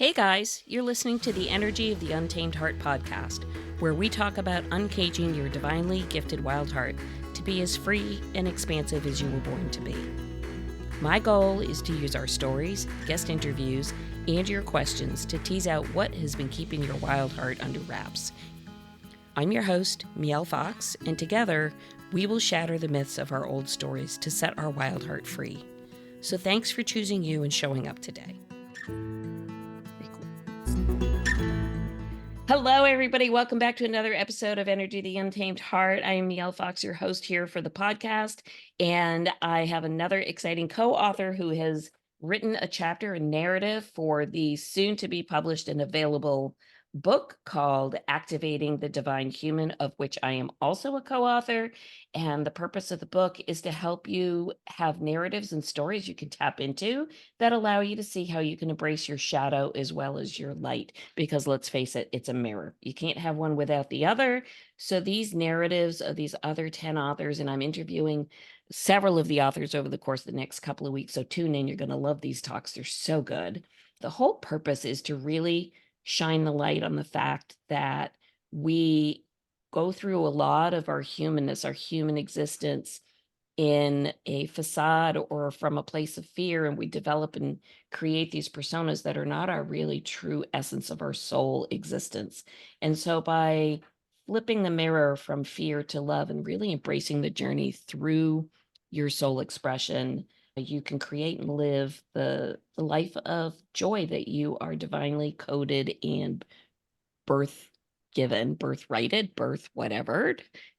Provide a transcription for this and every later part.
Hey guys, you're listening to the Energy of the Untamed Heart podcast, where we talk about uncaging your divinely gifted wild heart to be as free and expansive as you were born to be. My goal is to use our stories, guest interviews, and your questions to tease out what has been keeping your wild heart under wraps. I'm your host, Mielle Fox, and together we will shatter the myths of our old stories to set our wild heart free. So thanks for choosing you and showing up today. Hello, everybody. Welcome back to another episode of Energy of the Untamed Heart. I am Mielle Fox, your host here for the podcast, and I have another exciting co-author who has written a chapter, a narrative for the soon-to-be published and available book called Activating the Divine Human, of which I am also a co-author. And the purpose of the book is to help you have narratives and stories you can tap into that allow you to see how you can embrace your shadow as well as your light. Because let's face it, it's a mirror. You can't have one without the other. So these narratives of these other 10 authors, and I'm interviewing several of the authors over the course of the next couple of weeks. So tune in. You're going to love these talks. They're so good. The whole purpose is to really shine the light on the fact that we go through a lot of our humanness, our human existence in a facade or from a place of fear, and we develop and create these personas that are not our really true essence of our soul existence. And so by flipping the mirror from fear to love and really embracing the journey through your soul expression, you can create and live the life of joy that you are divinely coded and birth given, birth righted, birth whatever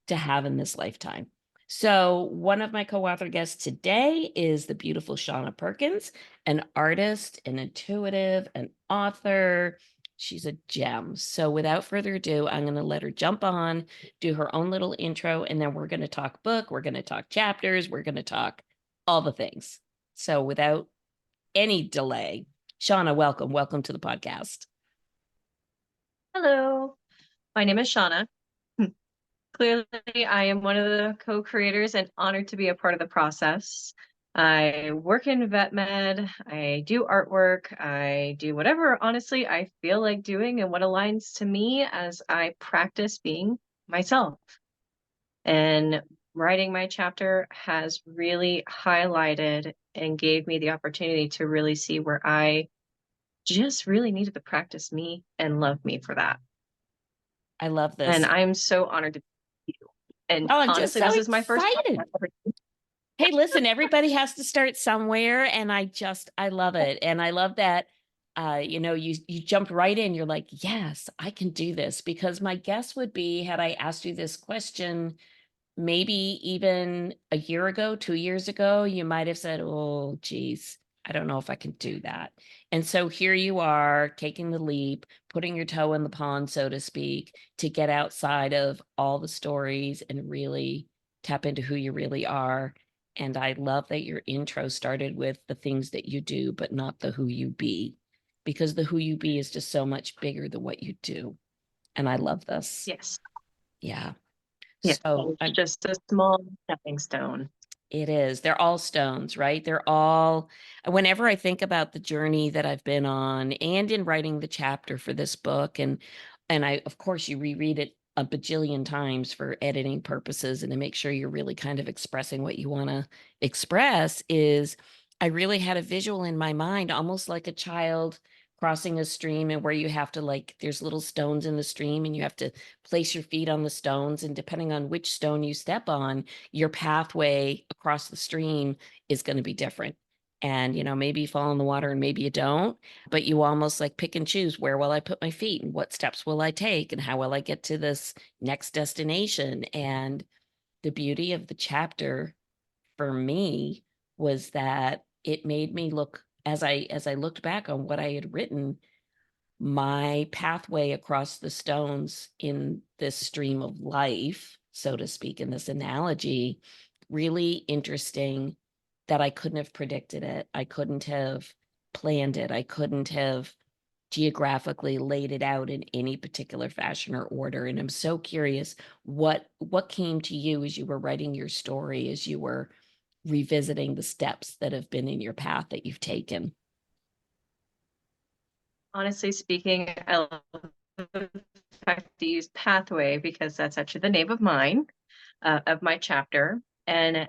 to have in this lifetime. So one of my co-author guests today is the beautiful Shonna Perkins, an artist, an intuitive, an author. She's a gem. So without further ado, I'm going to let her jump on, do her own little intro, and then we're going to talk book, we're going to talk chapters, we're going to talk all the things. So without any delay, Shonna, welcome to the podcast. Hello, my name is Shonna. Clearly, I am one of the co-creators and honored to be a part of the process. I work in vet med, I do artwork, I do whatever, honestly, I feel like doing and what aligns to me as I practice being myself. And writing my chapter has really highlighted and gave me the opportunity to really see where I just really needed to practice me and love me for that. I love this. And I'm so honored to be you. And Oh, I'm honestly, just so this is my first excited. podcast. Hey, listen, everybody has to start somewhere, and I love it. And I love that you jumped right in. You're like, yes, I can do this. Because my guess would be, had I asked you this question maybe even a year ago, 2 years ago, you might have said, oh, geez, I don't know if I can do that. And so here you are taking the leap, putting your toe in the pond, so to speak, to get outside of all the stories and really tap into who you really are. And I love that your intro started with the things that you do, but not the who you be, because the who you be is just so much bigger than what you do. And I love this. Yes. Yeah. Yes. So It's just a small stepping stone. it is. They're all stones, right? They're all, whenever I think about the journey that I've been on and in writing the chapter for this book, and I, of course, you reread it a bajillion times for editing purposes and to make sure you're really kind of expressing what you want to express, is I really had a visual in my mind, almost like a child crossing a stream, and where you have to, like, there's little stones in the stream and you have to place your feet on the stones, and depending on which stone you step on, your pathway across the stream is going to be different. And, maybe you fall in the water and maybe you don't, but you almost like pick and choose, where will I put my feet and what steps will I take and how will I get to this next destination? And the beauty of the chapter for me was that it made me look, as I looked back on what I had written, my pathway across the stones in this stream of life, so to speak, in this analogy, really interesting, that I couldn't have predicted it. I couldn't have planned it. I couldn't have geographically laid it out in any particular fashion or order. And I'm so curious what came to you as you were writing your story, as you were revisiting the steps that have been in your path that you've taken. honestly speaking, I love the fact to use pathway because that's actually the name of mine, of my chapter. And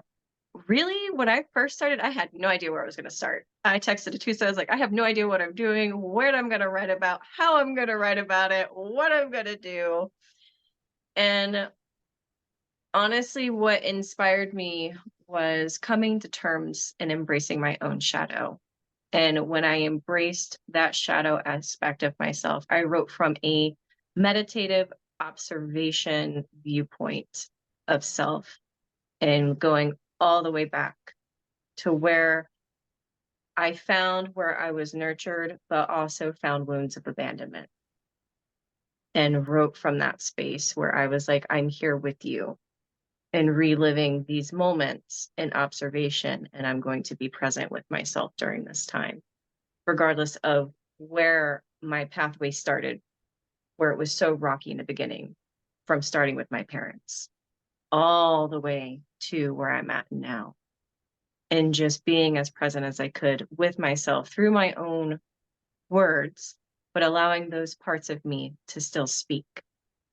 really, when I first started, I had no idea where I was going to start. I texted a Tuesday. I was like, I have no idea what I'm doing, what I'm going to write about, how I'm going to write about it, what I'm going to do. And honestly, what inspired me was coming to terms and embracing my own shadow. And when I embraced that shadow aspect of myself, I wrote from a meditative observation viewpoint of self and going all the way back to where I found where I was nurtured, but also found wounds of abandonment and wrote from that space where I was like, I'm here with you and reliving these moments in observation. And I'm going to be present with myself during this time, regardless of where my pathway started, where it was so rocky in the beginning, from starting with my parents all the way to where I'm at now. And just being as present as I could with myself through my own words, but allowing those parts of me to still speak,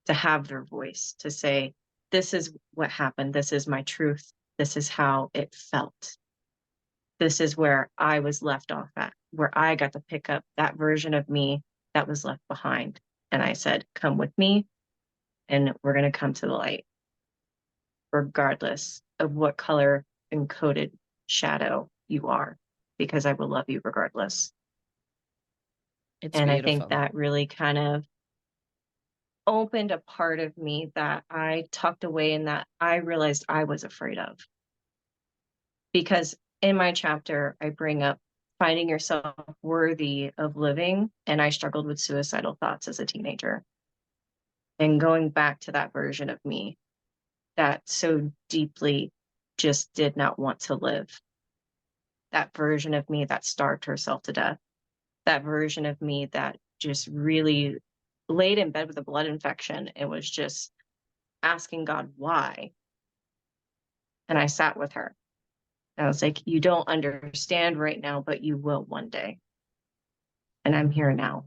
to have their voice, to say, this is what happened. This is my truth. This is how it felt. This is where I was left off at, where I got to pick up that version of me that was left behind. And I said, come with me and we're going to come to the light, regardless of what color encoded shadow you are, because I will love you regardless. It's And I think beautiful. that really kind of opened a part of me that I tucked away and that I realized I was afraid of. Because in my chapter, I bring up finding yourself worthy of living. And I struggled with suicidal thoughts as a teenager. And going back to that version of me that so deeply just did not want to live. That version of me that starved herself to death. That version of me that just really laid in bed with a blood infection and was just asking God why. And I sat with her. I was like, you don't understand right now, but you will one day. And I'm here now.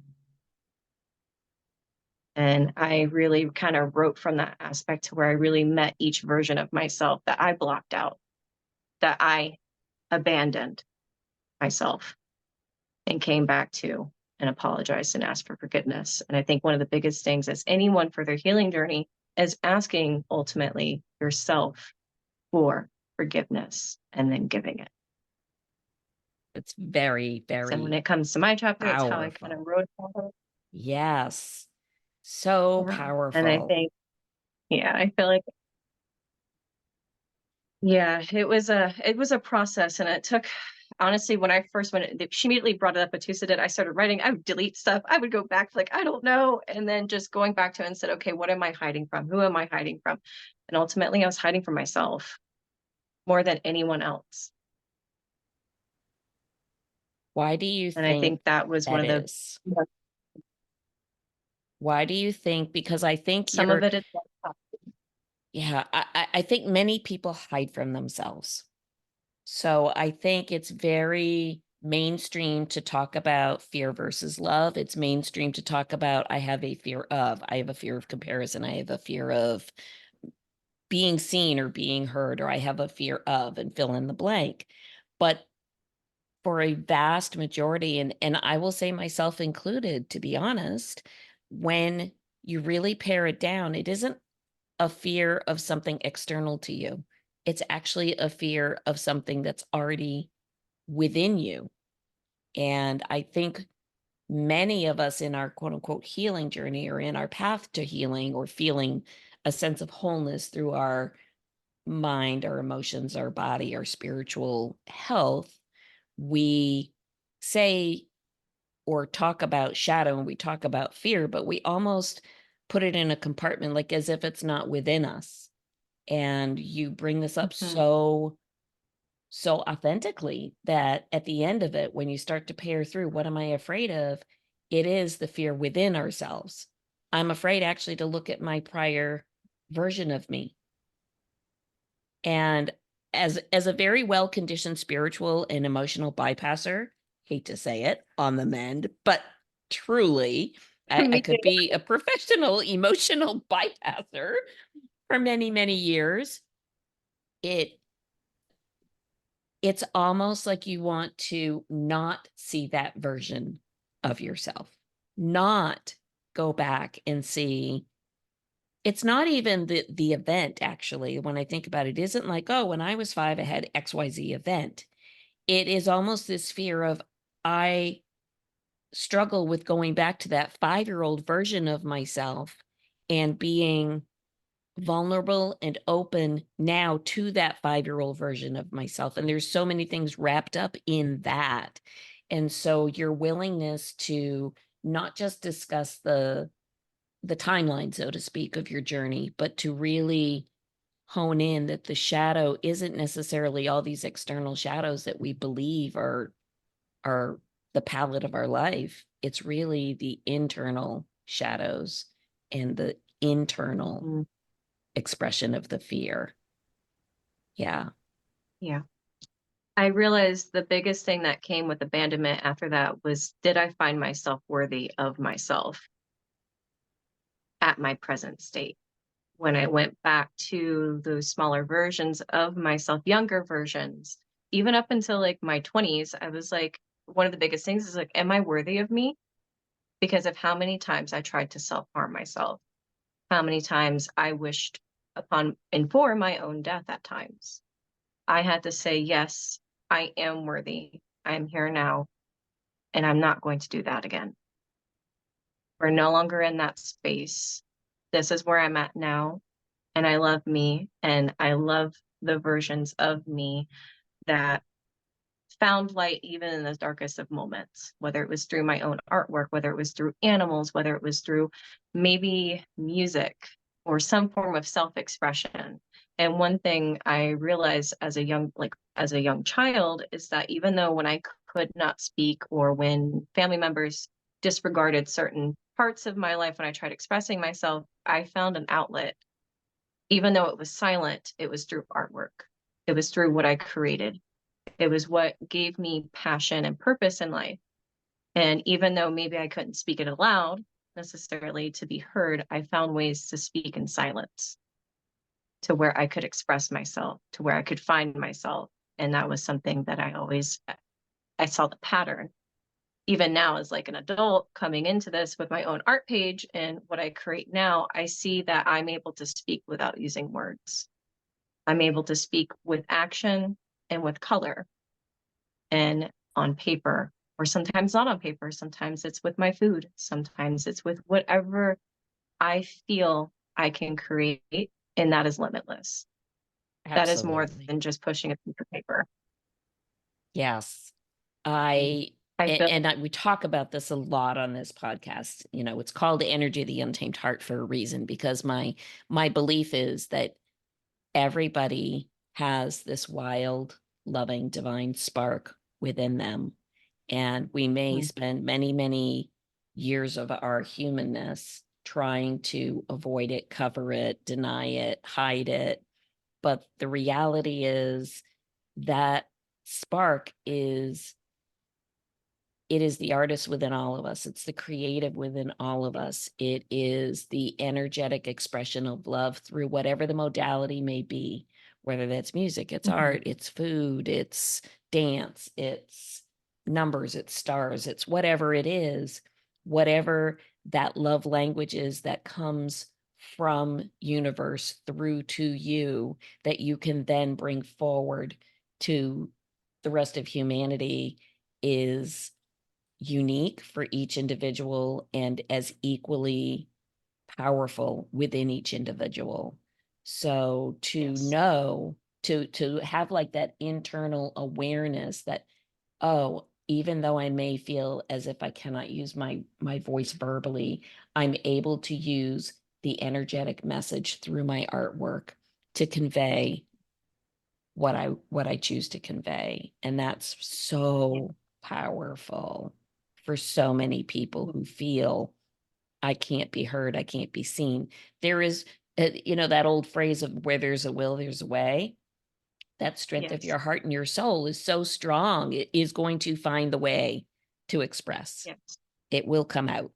And I really kind of wrote from that aspect to where I really met each version of myself that I blocked out, that I abandoned myself and came back to and apologized and asked for forgiveness. And I think one of the biggest things as anyone for their healing journey is asking ultimately yourself for forgiveness and then giving it. It's very, So when very it comes to my chapter, it's how I kind of powerful. wrote about it. Yes. So Yeah. And I powerful. think, yeah, I feel like, yeah, it was a process, and it took, honestly, when I first went, she immediately brought it up. Atusa did. I started writing. I would delete stuff. I would go back, like I don't know, and then just going back to it and said, okay, what am I hiding from? Who am I hiding from? And ultimately, I was hiding from myself more than anyone else. Why do you And I think think that was one that of the, is? Why do you think? Because I think some of you're, it is, yeah, I think many people hide from themselves. So I think it's very mainstream to talk about fear versus love. It's mainstream to talk about I have a fear of, I have a fear of comparison, I have a fear of being seen or being heard, or I have a fear of, and fill in the blank. But for a vast majority, and I will say myself included, to be honest, when you really pare it down, it isn't a fear of something external to you. It's actually a fear of something that's already within you. And I think many of us in our quote unquote healing journey or in our path to healing or feeling a sense of wholeness through our mind, our emotions, our body, our spiritual health, we say or talk about shadow and we talk about fear, but we almost put it in a compartment like as if it's not within us. And you bring this up Mhm. so authentically that at the end of it, when you start to pare through, what am I afraid of? It is the fear within ourselves. I'm afraid actually to look at my prior version of me. And as a very well conditioned spiritual and emotional bypasser, hate to say it on the mend, but truly. I Me could too. be a professional emotional bypasser for many, many years. It it's almost like you want to not see that version of yourself, not go back and see. It's not even the event, actually. When I think about it, it isn't like, oh, when I was 5, I had XYZ event. It is almost this fear of, I struggle with going back to that 5-year-old version of myself and being vulnerable and open now to that 5-year-old version of myself. And there's so many things wrapped up in that. And so your willingness to not just discuss the timeline, so to speak, of your journey, but to really hone in that the shadow isn't necessarily all these external shadows that we believe are the palette of our life. It's really the internal shadows and the internal Mm, expression of the fear. Yeah. yeah. I realized the biggest thing that came with abandonment after that was, did I find myself worthy of myself at my present state? When I went back to those smaller versions of myself, younger versions, even up until like my 20s, I was like, one of the biggest things is like, am I worthy of me? Because of how many times I tried to self-harm myself, how many times I wished upon and for my own death at times. I had to say, yes, I am worthy. I am here now, and I'm not going to do that again. We're no longer in that space. This is where I'm at now, and I love me, and I love the versions of me that found light even in the darkest of moments, whether it was through my own artwork, whether it was through animals, whether it was through maybe music or some form of self-expression. And one thing I realized as a young child is that even though when I could not speak, or when family members disregarded certain parts of my life when I tried expressing myself, I found an outlet. Even though it was silent, it was through artwork. It was through what I created. It was what gave me passion and purpose in life. And even though maybe I couldn't speak it aloud necessarily to be heard, I found ways to speak in silence, to where I could express myself, to where I could find myself. And that was something that I saw the pattern. Even now, as like an adult coming into this with my own art page and what I create now, I see that I'm able to speak without using words. I'm able to speak with action and with color and on paper, or sometimes not on paper. Sometimes it's with my food. Sometimes it's with whatever I feel I can create. And that is limitless. That is more Absolutely. than just pushing a piece of paper. Yes. Mm. I I feel, we talk about this a lot on this podcast. It's called the Energy of the Untamed Heart for a reason, because my belief is that everybody has this wild, loving, divine spark within them. And we may mm, spend many, many years of our humanness trying to avoid it, cover it, deny it, hide it. But the reality is that spark is, it is the artist within all of us. It's the creative within all of us. It is the energetic expression of love through whatever the modality may be, whether that's music, it's mhm, art, it's food, it's dance, it's numbers, it's stars, it's whatever it is, whatever that love language is that comes from universe through to you, that you can then bring forward to the rest of humanity, is unique for each individual and as equally powerful within each individual. So to yes. know, to have like that internal awareness that, oh, even though I may feel as if I cannot use my voice verbally, I'm able to use the energetic message through my artwork to convey what I choose to convey. And that's Yeah. so powerful for so many people who feel, I can't be heard, I can't be seen. There is, that old phrase of where there's a will, there's a way. That strength of Yes. your heart and your soul is so strong, it is going to find the way to express. Yes. It will come out.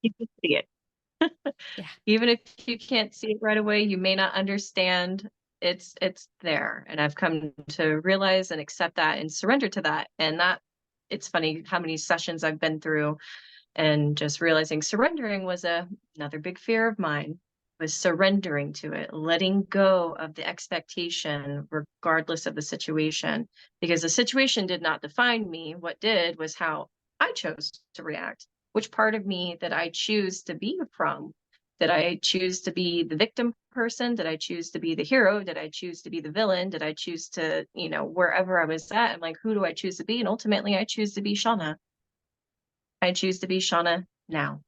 You can see it. Yeah. Even if you can't see it right away, you may not understand. It's there. And I've come to realize and accept that and surrender to that. And that it's funny how many sessions I've been through and just realizing surrendering was another big fear of mine, was surrendering to it, letting go of the expectation regardless of the situation, because the situation did not define me. What did was how I chose to react, which part of me that I choose to be from. Did I choose to be the victim person? Did I choose to be the hero? Did I choose to be the villain? Did I choose to, wherever I was at, I'm like, who do I choose to be? And ultimately I choose to be Shonna. I choose to be Shonna now.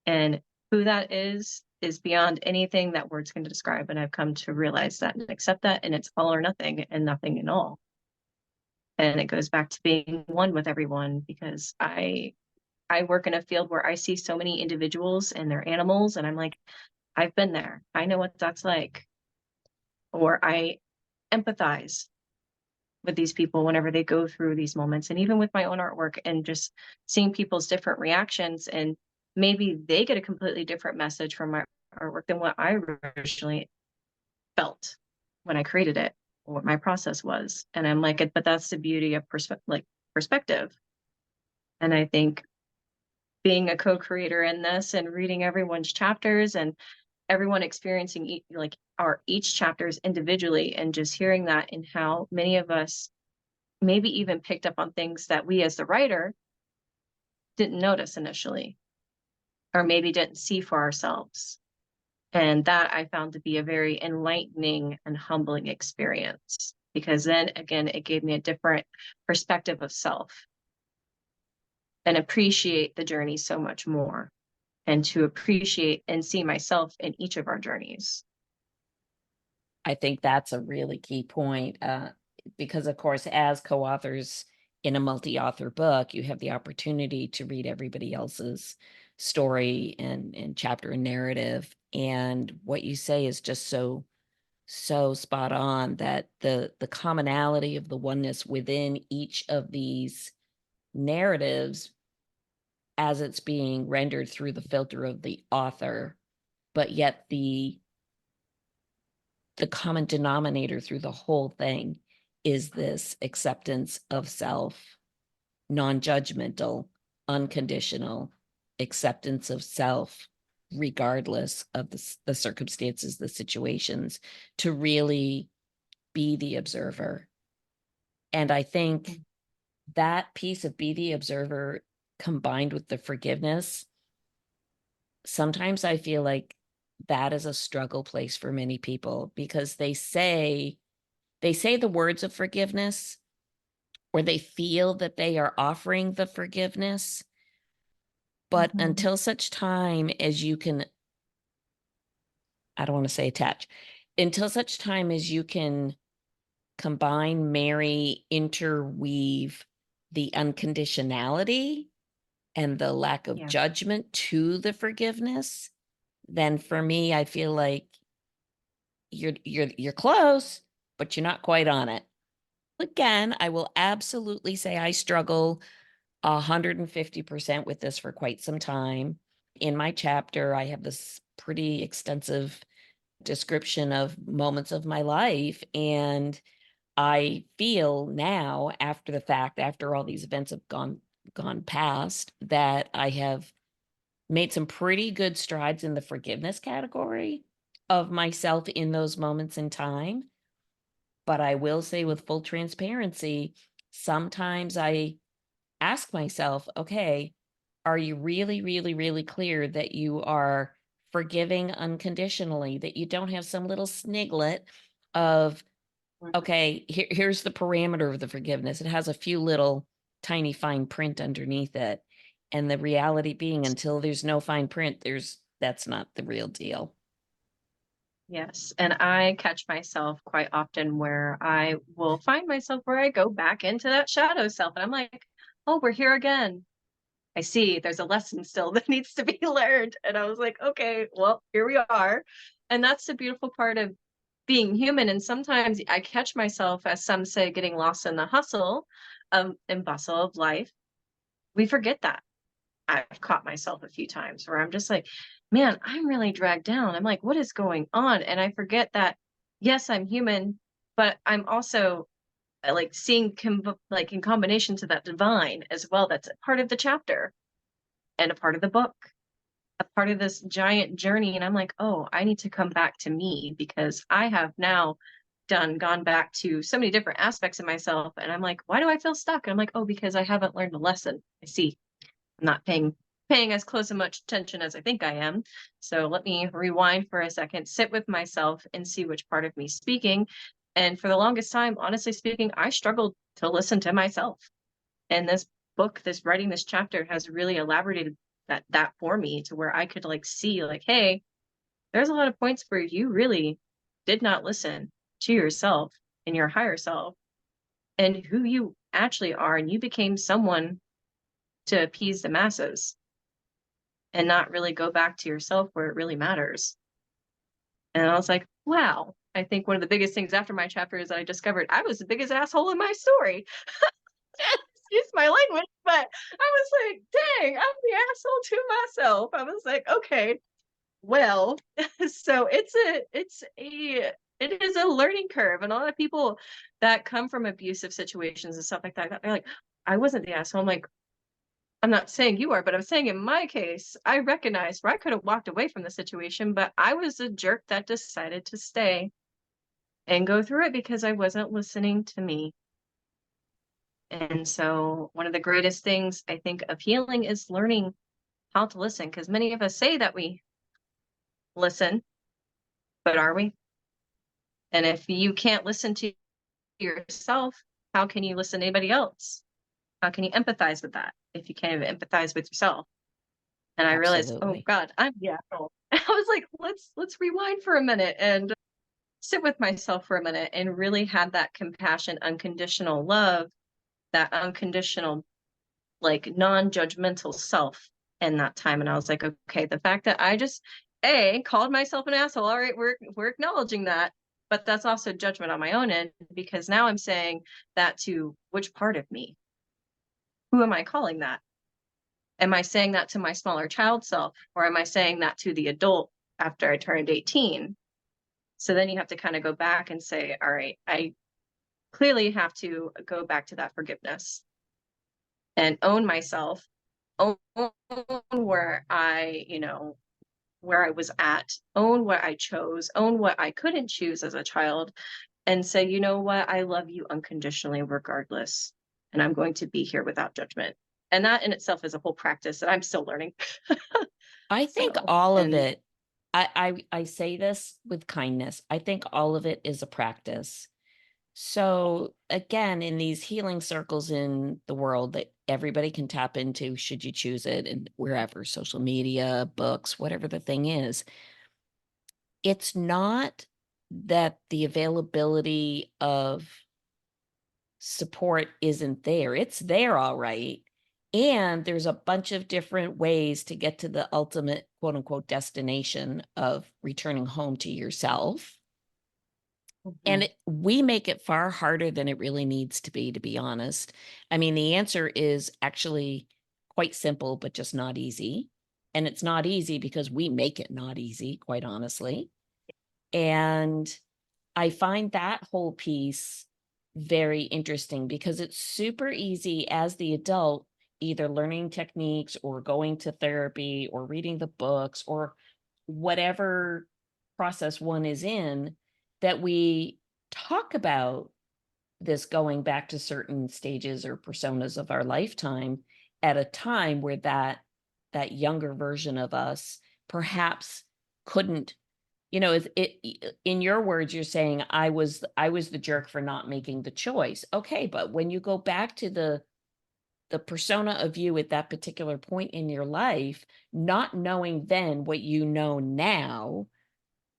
And who that is beyond anything that words can describe. And I've come to realize that and accept that. And it's all or nothing and nothing at all. And it goes back to being one with everyone, because I work in a field where I see so many individuals and their animals, and I'm like, I've been there. I know what that's like. Or I empathize with these people whenever they go through these moments. And even with my own artwork and just seeing people's different reactions, and maybe they get a completely different message from my artwork than what I originally felt when I created it, or what my process was. And I'm like, but that's the beauty of perspective. And I think being a co-creator in this and reading everyone's chapters and everyone experiencing each chapters individually, and just hearing that, and how many of us maybe even picked up on things that we as the writer didn't notice initially, or maybe didn't see for ourselves. And that I found to be a very enlightening and humbling experience, because then again, it gave me a different perspective of self and appreciate the journey so much more, and to appreciate and see myself in each of our journeys. I think that's a really key point, because of course, as co-authors in a multi-author book, you have the opportunity to read everybody else's story and chapter and narrative. And what you say is just so spot on, that the commonality of the oneness within each of these narratives, as it's being rendered through the filter of the author, but yet the common denominator through the whole thing is this acceptance of self, non-judgmental, unconditional acceptance of self, regardless of the circumstances, the situations, to really be the observer. And I think that piece of be the observer, combined with the forgiveness, sometimes I feel like that is a struggle place for many people, because they say the words of forgiveness, or they feel that they are offering the forgiveness, but until such time as you can, I don't want to say attach, until such time as you can combine, marry, interweave the unconditionality and the lack of Yeah. judgment to the forgiveness, then for me, I feel like you're close, but you're not quite on it. Again, I will absolutely say I struggle 150% with this for quite some time. In my chapter, I have this pretty extensive description of moments of my life, and I feel now, after the fact, after all these events have gone past, that I have made some pretty good strides in the forgiveness category of myself in those moments in time. But I will say, with full transparency, sometimes I ask myself, okay, are you really, really, really clear that you are forgiving unconditionally, that you don't have some little sniglet of, okay, here's the parameter of the forgiveness. It has a few little tiny fine print underneath it. And the reality being, until there's no fine print, that's not the real deal. Yes. And I catch myself quite often where I will find myself where I go back into that shadow self. And I'm like, oh, we're here again. I see there's a lesson still that needs to be learned. And I was like, okay, well, here we are. And that's the beautiful part of being human. And sometimes I catch myself, as some say, getting lost in the hustle and bustle of life. We forget that. I've caught myself a few times where I'm just like, man, I'm really dragged down. I'm like, what is going on? And I forget that, yes, I'm human, but I'm also like seeing like in combination to that divine as well. That's a part of the chapter and a part of the book, a part of this giant journey. And I'm like, oh, I need to come back to me because I have now gone back to so many different aspects of myself. And I'm like, why do I feel stuck? And I'm like, oh, because I haven't learned a lesson. I see. I'm not paying as close and much attention as I think I am. So let me rewind for a second, sit with myself and see which part of me speaking. And for the longest time, honestly speaking, I struggled to listen to myself. And this book, this writing this chapter has really elaborated that for me to where I could like see like, hey, there's a lot of points where you really did not listen to yourself and your higher self and who you actually are. And you became someone to appease the masses and not really go back to yourself where it really matters. And I was like, wow. I think one of the biggest things after my chapter is that I discovered I was the biggest asshole in my story. Excuse my language, but I was like, dang, I'm the asshole to myself. I was like, okay, well, so it is a learning curve. And a lot of people that come from abusive situations and stuff like that, they're like, I wasn't the asshole. I'm like, I'm not saying you are, but I'm saying in my case, I recognized where I could have walked away from the situation, but I was a jerk that decided to stay and go through it because I wasn't listening to me. And so one of the greatest things I think of healing is learning how to listen, because many of us say that we listen, but are we? And if you can't listen to yourself, how can you listen to anybody else? How can you empathize with that if you can't even empathize with yourself? And I realized, oh Absolutely. God, I'm the asshole. I was like, let's rewind for a minute and sit with myself for a minute and really have that compassion, unconditional love, that unconditional, like non-judgmental self in that time. And I was like, okay, the fact that I just called myself an asshole. All right, we're acknowledging that. But that's also judgment on my own end because now I'm saying that to which part of me? Who am I calling that? Am I saying that to my smaller child self, or am I saying that to the adult after I turned 18? So then you have to kind of go back and say, all right, I clearly have to go back to that forgiveness and own myself, own where where I was at, own what I chose, own what I couldn't choose as a child, and say, you know what, I love you unconditionally, regardless. And I'm going to be here without judgment. And that in itself is a whole practice that I'm still learning. I think So, all of and it, I say this with kindness. I think all of it is a practice. So again, in these healing circles in the world that everybody can tap into, should you choose it, and wherever, social media, books, whatever the thing is, it's not that the availability of support isn't there. It's there, all right. And there's a bunch of different ways to get to the ultimate quote unquote destination of returning home to yourself. And mhm, we make it far harder than it really needs to be honest. I mean, the answer is actually quite simple, but just not easy. And it's not easy because we make it not easy, quite honestly. And I find that whole piece very interesting because it's super easy as the adult, either learning techniques or going to therapy or reading the books or whatever process one is in, that we talk about this going back to certain stages or personas of our lifetime at a time where that younger version of us perhaps couldn't, in your words, you're saying I was the jerk for not making the choice. Okay, but when you go back to the persona of you at that particular point in your life, not knowing then what you know now,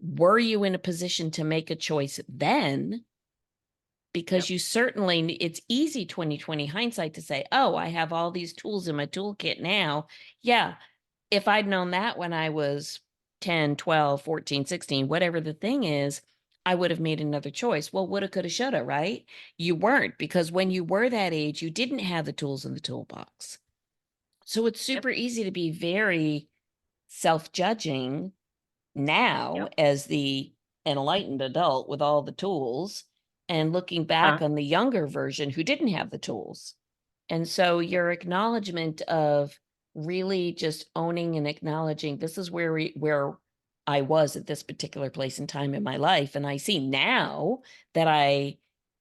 were you in a position to make a choice then? yep, Because you certainly, it's easy 2020 hindsight to say, oh, I have all these tools in my toolkit now. Yeah, if I'd known that when I was 10, 12, 14, 16, whatever the thing is, I would have made another choice. Well, woulda, coulda, shoulda, right? You weren't, because when you were that age, you didn't have the tools in the toolbox. So it's Yep. super easy to be very self-judging now Yep. as the enlightened adult with all the tools and looking back Uh, on the younger version who didn't have the tools. And so yep. your acknowledgement of really just owning and acknowledging this is where I was at this particular place in time in my life. And I see now that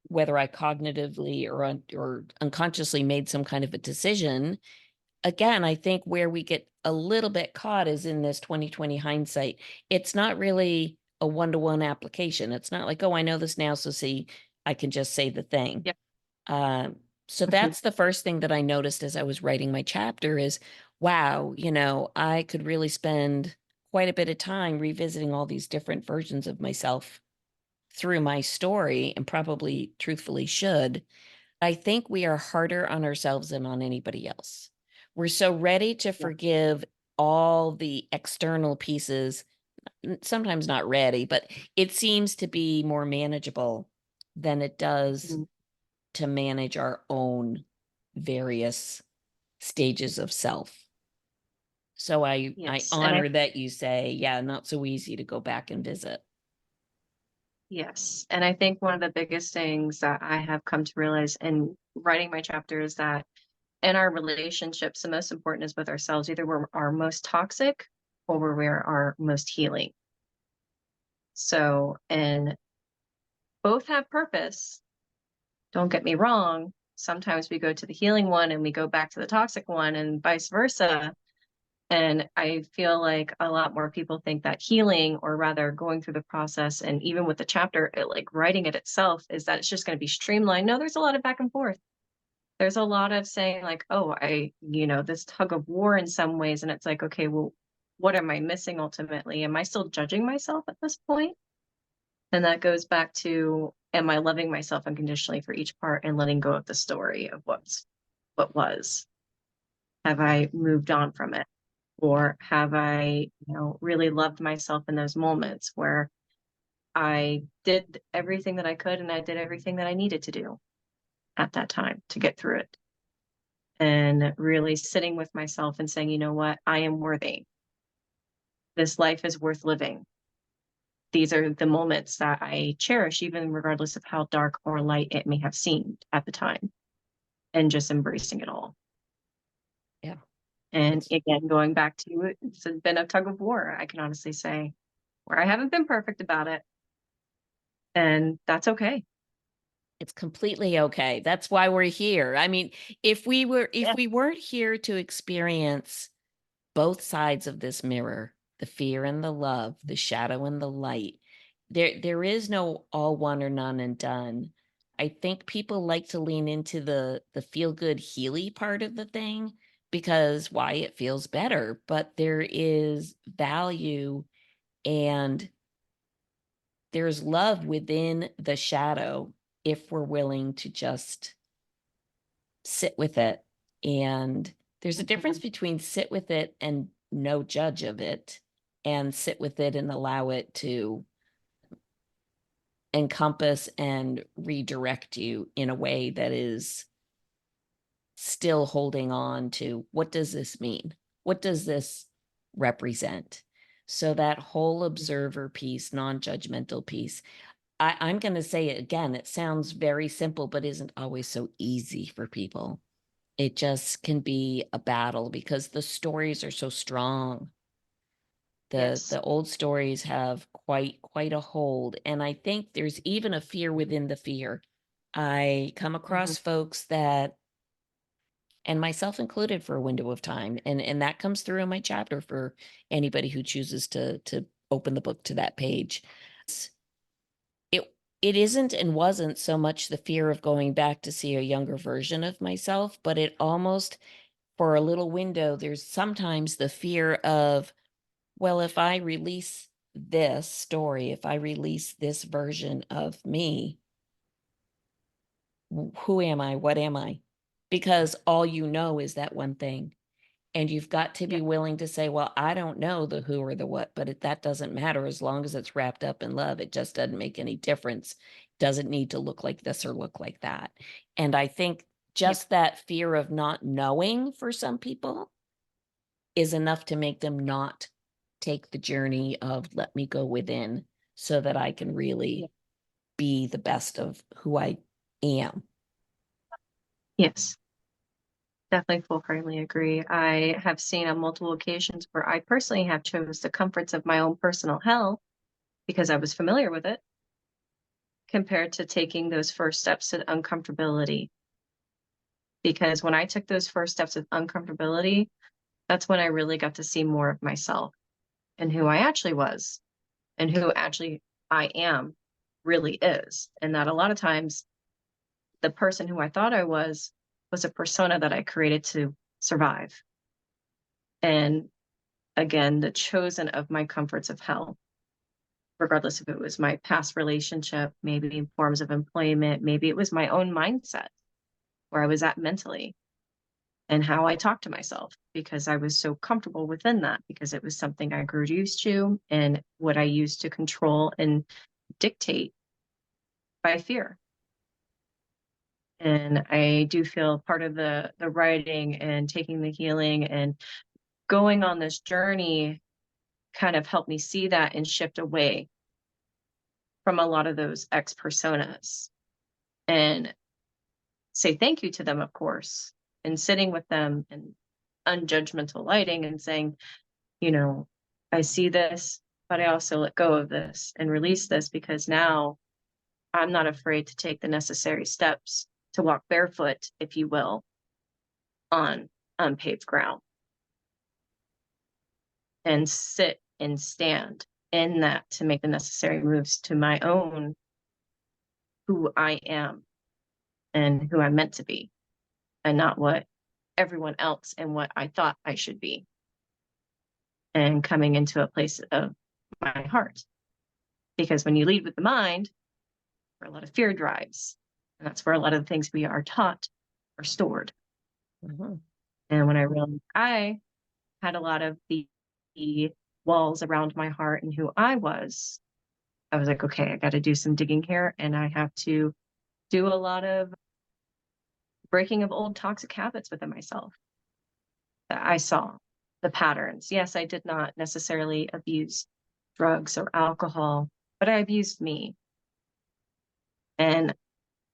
whether I cognitively or unconsciously made some kind of a decision, again, I think where we get a little bit caught is in this 2020 hindsight. It's not really a one-to-one application. It's not like, oh, I know this now, so see, I can just say the thing. Yep. So Mhm. that's the first thing that I noticed as I was writing my chapter is, wow, I could really spend quite a bit of time revisiting all these different versions of myself through my story, and probably truthfully should. I think we are harder on ourselves than on anybody else. We're so ready to Yeah. forgive all the external pieces, sometimes not ready, but it seems to be more manageable than it does Mhm. to manage our own various stages of self. So I Yes. And I honor that you say, yeah, not so easy to go back and visit. Yes. And I think one of the biggest things that I have come to realize in writing my chapter is that in our relationships, the most important is with ourselves. Either we're our most toxic or we're our most healing. So, and both have purpose. Don't get me wrong. Sometimes we go to the healing one and we go back to the toxic one and vice versa. And I feel like a lot more people think that healing, or rather going through the process, and even with the chapter, like writing it itself, is that it's just going to be streamlined. No, there's a lot of back and forth. There's a lot of saying, like, oh, this tug of war in some ways. And it's like, okay, well, what am I missing ultimately? Am I still judging myself at this point? And that goes back to, am I loving myself unconditionally for each part and letting go of the story of what was? Have I moved on from it? Or have I, really loved myself in those moments where I did everything that I could and I did everything that I needed to do at that time to get through it? And really sitting with myself and saying, you know what, I am worthy. This life is worth living. These are the moments that I cherish, even regardless of how dark or light it may have seemed at the time, and just embracing it all. Yeah. And It's again, going back to it, it's been a tug of war, I can honestly say, where I haven't been perfect about it. And that's okay. it's completely okay. That's why we're here. I mean, if Yeah. we weren't here to experience both sides of this mirror, the fear and the love, the shadow and the light. There is no all one or none and done. I think people like to lean into the feel good healy part of the thing because why it feels better, but there is value and there's love within the shadow if we're willing to just sit with it. And there's a difference Mhm. between sit with it and no judge of it, and sit with it and allow it to encompass and redirect you in a way that is still holding on to what does this mean? What does this represent? So that whole observer piece, non-judgmental piece, I'm going to say it again, it sounds very simple, but isn't always so easy for people. It just can be a battle because the stories are so strong. Yes. The old stories have quite a hold, and I think there's even a fear within the fear. I come Mhm. across folks that, and myself included for a window of time, and that comes through in my chapter for anybody who chooses to open the book to that page. It it isn't and wasn't so much the fear of going back to see a younger version of myself, but it almost for a little window, there's sometimes the fear of, well, if I release this story, if I release this version of me, who am I? What am I? Because all you know is that one thing. And you've got to Yeah. be willing to say, well, I don't know the who or the what, but that doesn't matter as long as it's wrapped up in love. It just doesn't make any difference. Doesn't need to look like this or look like that. And I think Yeah. just that fear of not knowing for some people is enough to make them not take the journey of let me go within so that I can really be the best of who I am. Yes, definitely full-heartedly agree. I have seen on multiple occasions where I personally have chose the comforts of my own personal hell because I was familiar with it, compared to taking those first steps to uncomfortability. Because when I took those first steps of uncomfortability, that's when I really got to see more of myself and who I actually was and who actually I am really is. And that a lot of times the person who I thought I was a persona that I created to survive. And again, the chosen of my comforts of hell, regardless if it was my past relationship, maybe in forms of employment, maybe it was my own mindset where I was at mentally and how I talked to myself because I was so comfortable within that because it was something I grew used to and what I used to control and dictate by fear. And I do feel part of the writing and taking the healing and going on this journey kind of helped me see that and shift away from a lot of those ex personas and say thank you to them, of course, and sitting with them and unjudgmental lighting and saying, you know, I see this, but I also let go of this and release this because now I'm not afraid to take the necessary steps to walk barefoot, if you will, on unpaved ground and sit and stand in that to make the necessary moves to my own who I am and who I'm meant to be and not what everyone else and what I thought I should be. And coming into a place of my heart. Because when you lead with the mind, where a lot of fear drives, and that's where a lot of the things we are taught are stored. Mhm. And when I realized I had a lot of the walls around my heart and who I was like, okay, I got to do some digging here. And I have to do a lot of breaking of old toxic habits within myself that I saw the patterns. Yes, I did not necessarily abuse drugs or alcohol, but I abused me. And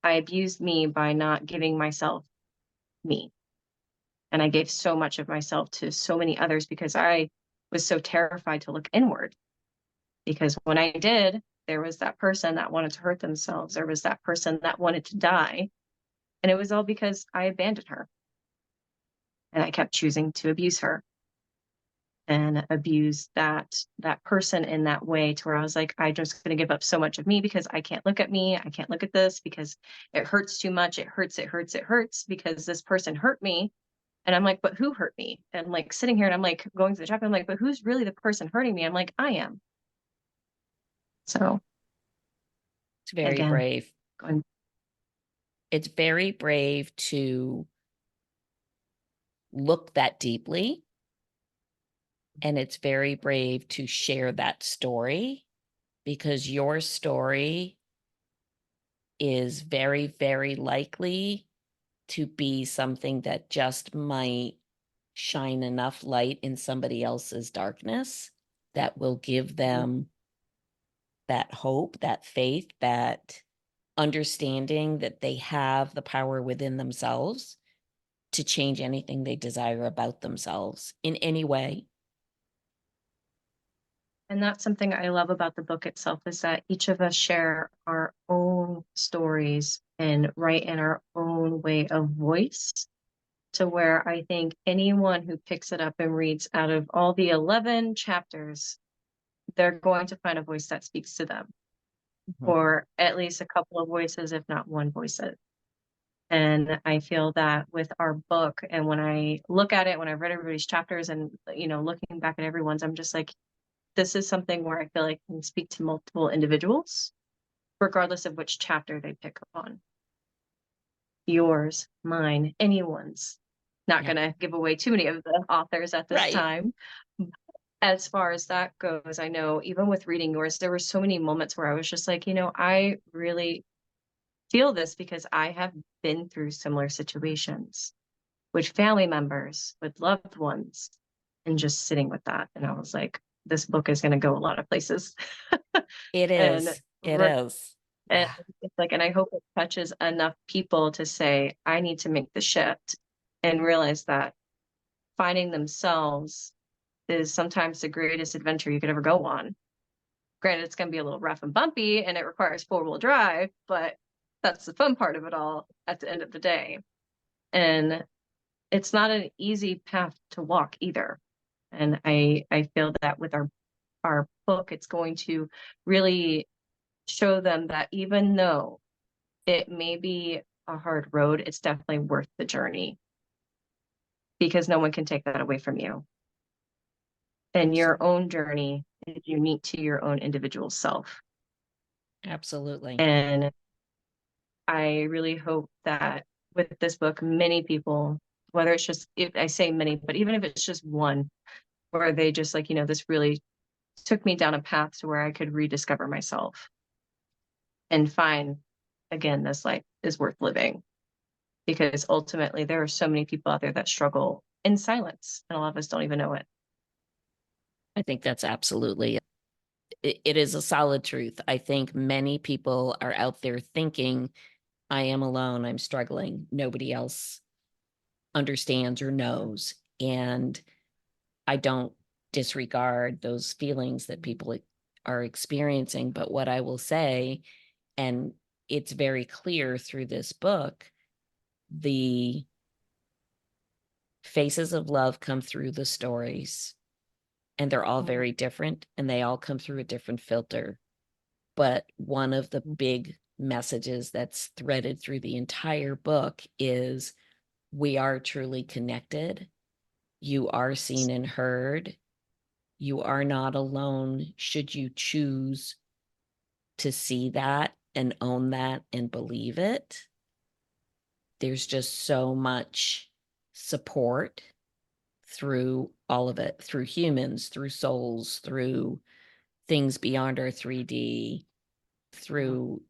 I abused me by not giving myself me. And I gave so much of myself to so many others because I was so terrified to look inward. Because when I did, there was that person that wanted to hurt themselves. There was that person that wanted to die. And it was all because I abandoned her. And I kept choosing to abuse her and abuse that person in that way to where I was like, I'm just going to give up so much of me because I can't look at me. I can't look at this because it hurts too much. It hurts, it hurts, it hurts because this person hurt me. And I'm like, but who hurt me? And like sitting here and I'm like going to the chapter, I'm like, but who's really the person hurting me? I'm like, I am. So It's very again, brave. going, It's very brave to look that deeply. And it's very brave to share that story because your story is very, very likely to be something that just might shine enough light in somebody else's darkness that will give them that hope, that faith, that understanding that they have the power within themselves to change anything they desire about themselves in any way. and that's something I love about the book itself is that each of us share our own stories and write in our own way of voice to where I think anyone who picks it up and reads out of all the 11 chapters, they're going to find a voice that speaks to them, Mhm. or at least a couple of voices, if not one voice. And I feel that with our book, and when I look at it, when I've read everybody's chapters and, looking back at everyone's, I'm just like, this is something where I feel like I can speak to multiple individuals, regardless of which chapter they pick up on. Yours, mine, anyone's. Not Yeah. going to give away too many of the authors at this Right. time. As far as that goes, I know even with reading yours, there were so many moments where I was just like, I really feel this because I have been through similar situations with family members, with loved ones, and just sitting with that. And I was like, this book is going to go a lot of places. It and is. It is. and Yeah. it's like, and I hope it touches enough people to say, I need to make the shift and realize that finding themselves is sometimes the greatest adventure you could ever go on. Granted, it's going to be a little rough and bumpy and it requires 4-wheel drive, but that's the fun part of it all at the end of the day. And it's not an easy path to walk either. And I feel that with our book, it's going to really show them that even though it may be a hard road, it's definitely worth the journey because no one can take that away from you. And your own journey is unique to your own individual self. Absolutely. And I really hope that with this book, many people, whether it's just, if I say many, but even if it's just one, where they just like, this really took me down a path to where I could rediscover myself and find, again, this life is worth living. Because ultimately, there are so many people out there that struggle in silence, and a lot of us don't even know it. I think that's absolutely it is a solid truth. I think many people are out there thinking, I am alone, I'm struggling, nobody else understands or knows. And I don't disregard those feelings that people are experiencing. But what I will say, and it's very clear through this book, the faces of love come through the stories, and they're all very different, and they all come through a different filter. But one of the big messages that's threaded through the entire book is we are truly connected. You are seen and heard. You are not alone should you choose to see that and own that and believe it. There's just so much support through all of it, through humans, through souls, through things beyond our 3D, through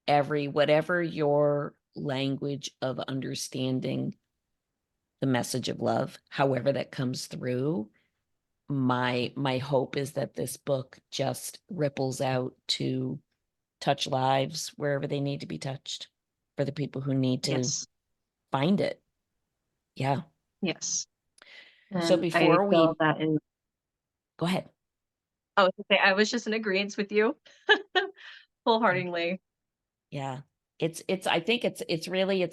whatever your language of understanding the message of love, however that comes through. My hope is that this book just ripples out to touch lives wherever they need to be touched for the people who need to Yes. find it. Yeah. Yes. So And I before feel we that in, go ahead. I was just in agreement with you wholeheartedly. Yeah. I think it's really,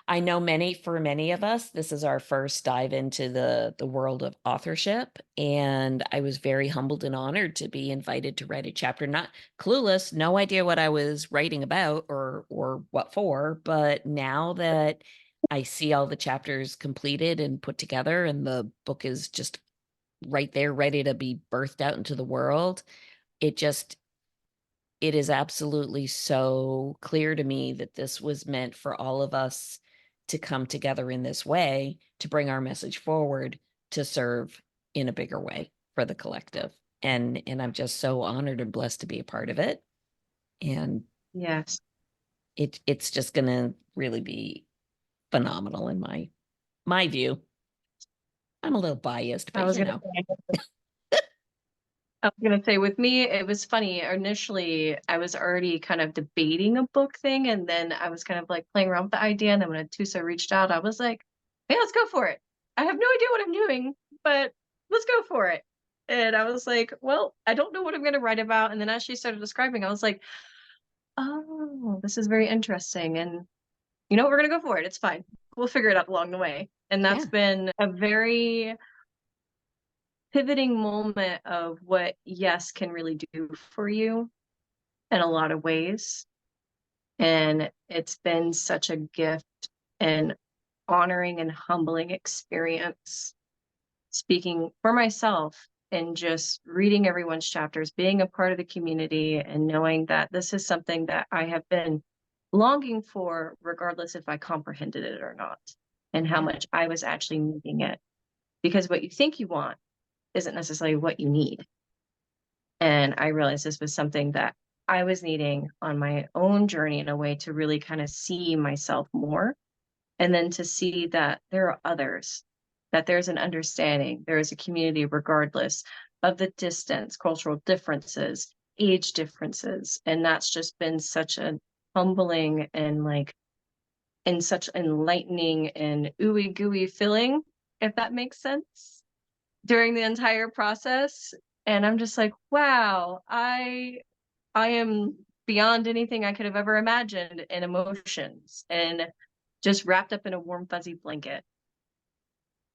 I know for many of us, this is our first dive into the world of authorship. And I was very humbled and honored to be invited to write a chapter, not clueless, no idea what I was writing about or what for. But now that I see all the chapters completed and put together and the book is just right there, ready to be birthed out into the world, it just it is absolutely so clear to me that this was meant for all of us to come together in this way to bring our message forward to serve in a bigger way for the collective. And I'm just so honored and blessed to be a part of it. And Yes. it's just going to really be phenomenal in my view. I'm a little biased, I but was gonna say, with me, it was funny. Initially, I was already kind of debating a book thing, and then I was kind of like playing around with the idea. And then when Atusa reached out, I was like, "Hey, let's go for it." I have no idea what I'm doing, but let's go for it. And I was like, "Well, I don't know what I'm going to write about." And then as she started describing, I was like, "Oh, this is very interesting." And we're going to go for it. It's fine. We'll figure it out along the way. And that's Yeah. been a very pivoting moment of what yes can really do for you in a lot of ways. And it's been such a gift and honoring and humbling experience speaking for myself and just reading everyone's chapters, being a part of the community, and knowing that this is something that I have been longing for, regardless if I comprehended it or not, and how Yeah. much I was actually needing it. Because what you think you want isn't necessarily what you need. And I realized this was something that I was needing on my own journey in a way to really kind of see myself more. And then to see that there are others that there's an understanding, there is a community regardless of the distance, cultural differences, age differences. And that's just been such a humbling and such enlightening and ooey gooey feeling, if that makes sense, during the entire process. And I'm just like, wow, I am beyond anything I could have ever imagined in emotions and just wrapped up in a warm fuzzy blanket.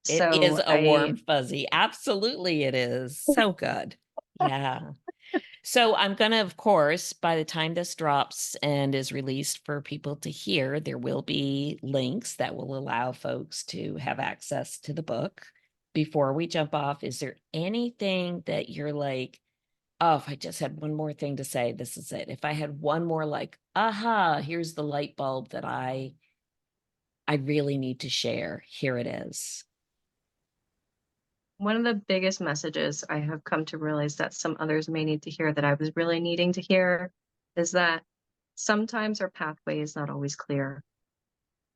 It is So a warm fuzzy. Absolutely, it is. So good. Yeah. So I'm going to, of course, by the time this drops and is released for people to hear, there will be links that will allow folks to have access to the book. Before we jump off, is there anything that you're like, oh, if I just had one more thing to say, this is it. If I had one more like, aha, here's the light bulb that I really need to share. Here it is. one of the biggest messages I have come to realize that some others may need to hear that I was really needing to hear is that sometimes our pathway is not always clear,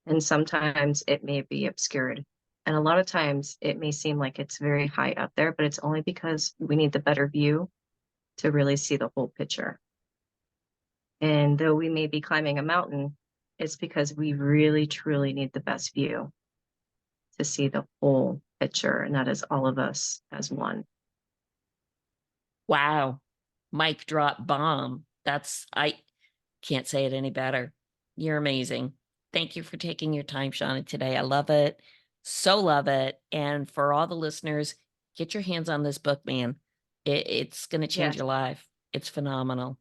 and sometimes it may be obscured. And a lot of times it may seem like it's very high up there, but it's only because we need the better view to really see the whole picture. And though we may be climbing a mountain, it's because we really truly need the best view to see the whole picture, and that is all of us as one. Wow. Mic drop bomb. I can't say it any better. You're amazing. Thank you for taking your time, Shonna, today. I love it. So love it. And for all the listeners, get your hands on this book, man. It's going to change Yes. your life. It's phenomenal.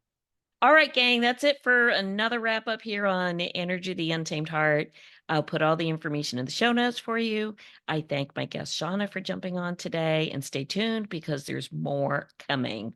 All right, gang, that's it for another wrap up here on Energy, the Untamed Heart. I'll put all the information in the show notes for you. I thank my guest, Shonna, for jumping on today, and stay tuned because there's more coming.